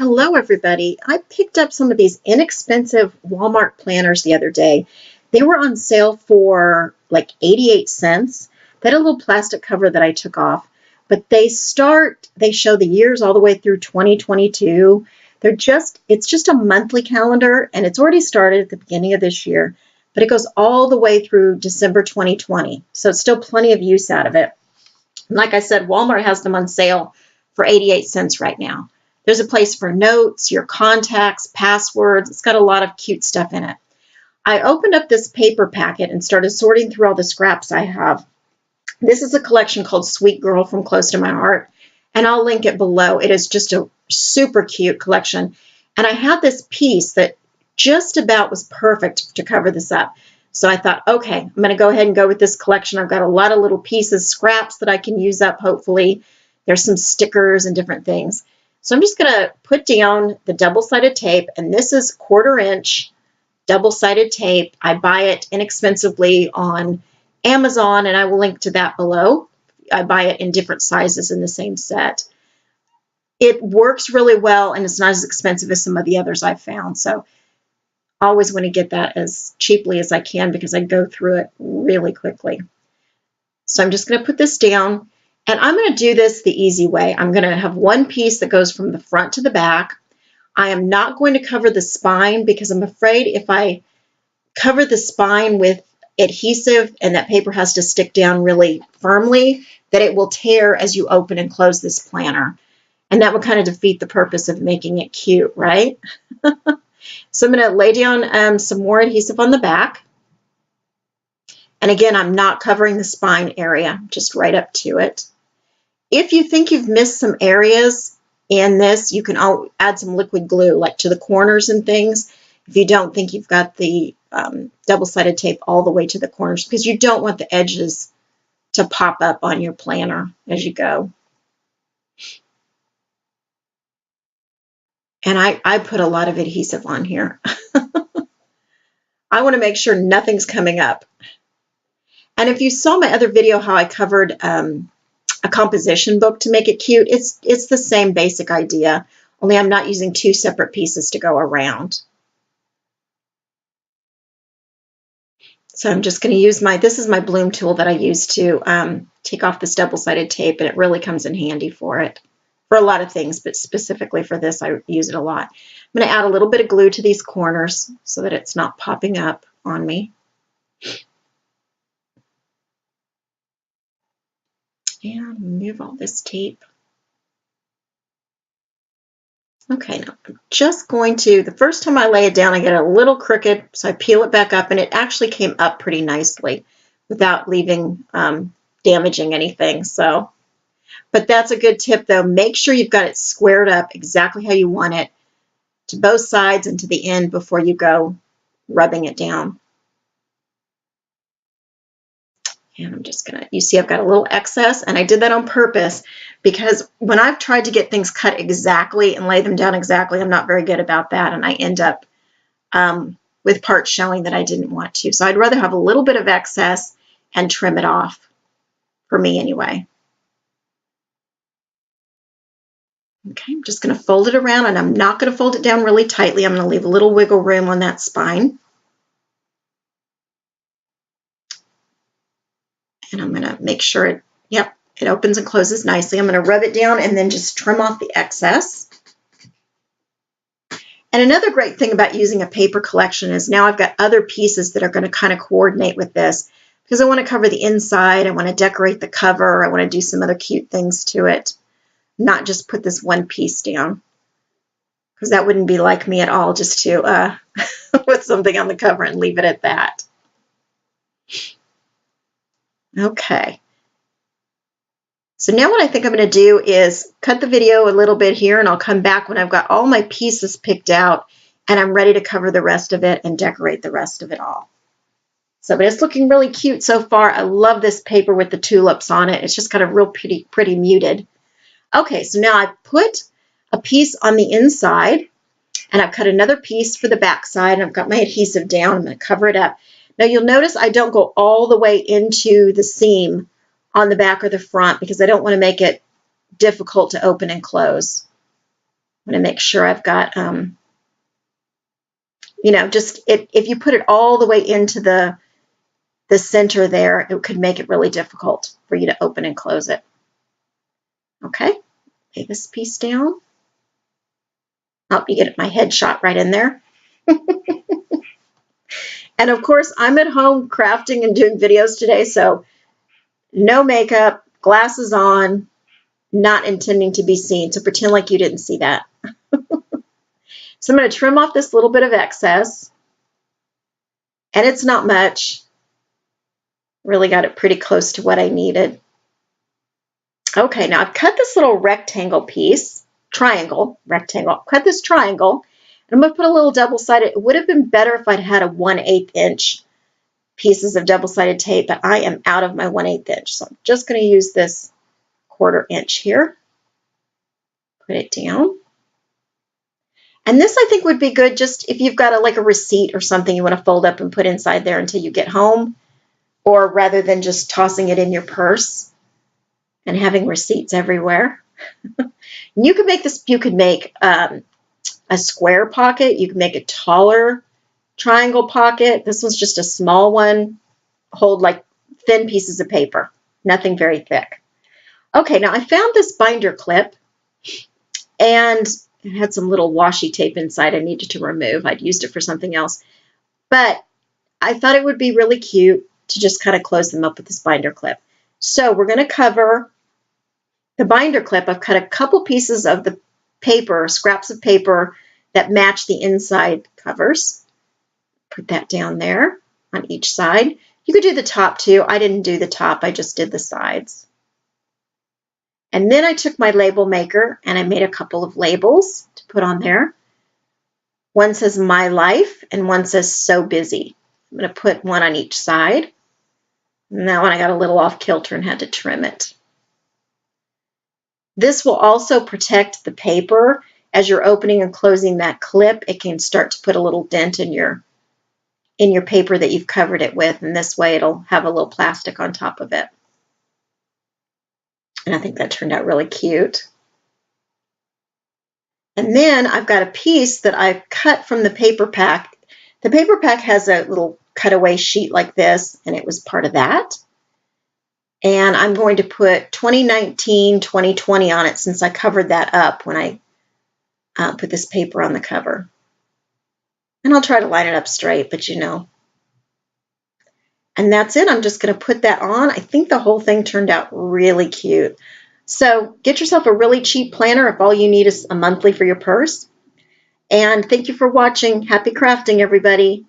Hello, everybody. I picked up some of these inexpensive Walmart planners the other day. They were on sale for like 88 cents. They had a little plastic cover that I took off, but they show the years all the way through 2022. It's just a monthly calendar, and it's already started at the beginning of this year, but it goes all the way through December 2020. So it's still plenty of use out of it. And like I said, Walmart has them on sale for 88 cents right now. There's a place for notes, your contacts, passwords. It's got a lot of cute stuff in it. I opened up this paper packet and started sorting through all the scraps I have. This is a collection called Sweet Girl from Close to My Heart, and I'll link it below. It is just a super cute collection. And I had this piece that just about was perfect to cover this up. So I thought, okay, I'm going to go ahead and go with this collection. I've got a lot of little pieces, scraps that I can use up, hopefully. There's some stickers and different things. So I'm just going to put down the double-sided tape, and this is 1/4 inch double-sided tape. I buy it inexpensively on Amazon, and I will link to that below. I buy it in different sizes in the same set. It works really well, and it's not as expensive as some of the others I've found. So I always want to get that as cheaply as I can because I go through it really quickly. So I'm just going to put this down. And I'm going to do this the easy way. I'm going to have one piece that goes from the front to the back. I am not going to cover the spine because I'm afraid if I cover the spine with adhesive and that paper has to stick down really firmly, that it will tear as you open and close this planner. And that would kind of defeat the purpose of making it cute, right? So I'm going to lay down some more adhesive on the back. And again, I'm not covering the spine area, just right up to it. If you think you've missed some areas in this, you can add some liquid glue, like to the corners and things, if you don't think you've got the double-sided tape all the way to the corners, because you don't want the edges to pop up on your planner as you go. And I put a lot of adhesive on here. I want to make sure nothing's coming up. And if you saw my other video how I covered a composition book to make it cute, it's the same basic idea, only I'm not using two separate pieces to go around. So I'm just going to use this is my bloom tool that I use to take off this double-sided tape, and it really comes in handy for it, for a lot of things, but specifically for this, I use it a lot. I'm going to add a little bit of glue to these corners so that it's not popping up on me. And move all this tape. Okay, now I'm just going to, the first time I lay it down, I get it a little crooked, so I peel it back up, and it actually came up pretty nicely without leaving, damaging anything. So, but that's a good tip though. Make sure you've got it squared up exactly how you want it to both sides and to the end before you go rubbing it down. And I'm just gonna, you see I've got a little excess, and I did that on purpose because when I've tried to get things cut exactly and lay them down exactly, I'm not very good about that, and I end up with parts showing that I didn't want to. So I'd rather have a little bit of excess and trim it off, for me anyway. Okay, I'm just gonna fold it around, and I'm not gonna fold it down really tightly. I'm gonna leave a little wiggle room on that spine. And I'm going to make sure it opens and closes nicely. I'm going to rub it down and then just trim off the excess. And another great thing about using a paper collection is now I've got other pieces that are going to kind of coordinate with this because I want to cover the inside. I want to decorate the cover. I want to do some other cute things to it, not just put this one piece down because that wouldn't be like me at all just to put something on the cover and leave it at that. Okay, so now what I think I'm going to do is cut the video a little bit here, and I'll come back when I've got all my pieces picked out and I'm ready to cover the rest of it and decorate the rest of it all. So, but it's looking really cute so far. I love this paper with the tulips on it. It's just kind of real pretty muted. Okay, so now I've put a piece on the inside, and I've cut another piece for the back side, and I've got my adhesive down. I'm going to cover it up. Now you'll notice I don't go all the way into the seam on the back or the front because I don't want to make it difficult to open and close. I'm going to make sure I've got, you know, just if you put it all the way into the center there, it could make it really difficult for you to open and close it. Okay, lay this piece down. Oh, you get my headshot right in there. And of course, I'm at home crafting and doing videos today, so no makeup, glasses on, not intending to be seen. So pretend like you didn't see that. So I'm going to trim off this little bit of excess. And it's not much. Really got it pretty close to what I needed. Okay, now I've cut this little rectangle piece, rectangle. Cut this triangle. And I'm going to put a little double-sided. It would have been better if I'd had a 1/8 inch pieces of double-sided tape, but I am out of my 1/8 inch. So I'm just going to use this 1/4 inch here. Put it down. And this I think would be good just if you've got like a receipt or something you want to fold up and put inside there until you get home, or rather than just tossing it in your purse and having receipts everywhere. You could make this, you could make a square pocket. You can make a taller triangle pocket. This one's just a small one. Hold like thin pieces of paper, nothing very thick. Okay, now I found this binder clip and it had some little washi tape inside I needed to remove. I'd used it for something else. But I thought it would be really cute to just kind of close them up with this binder clip. So we're going to cover the binder clip. I've cut a couple pieces of the paper, scraps of paper that match the inside covers. Put that down there on each side. You could do the top too. I didn't do the top. I just did the sides. And then I took my label maker and I made a couple of labels to put on there. One says My Life and one says So Busy. I'm going to put one on each side. And that one I got a little off kilter and had to trim it. This will also protect the paper. As you're opening and closing that clip, it can start to put a little dent in your paper that you've covered it with. And this way it'll have a little plastic on top of it. And I think that turned out really cute. And then I've got a piece that I've cut from the paper pack. The paper pack has a little cutaway sheet like this, and it was part of that. And I'm going to put 2019, 2020 on it since I covered that up when I put this paper on the cover. And I'll try to line it up straight, but you know. And that's it. I'm just going to put that on. I think the whole thing turned out really cute. So get yourself a really cheap planner if all you need is a monthly for your purse. And thank you for watching. Happy crafting, everybody.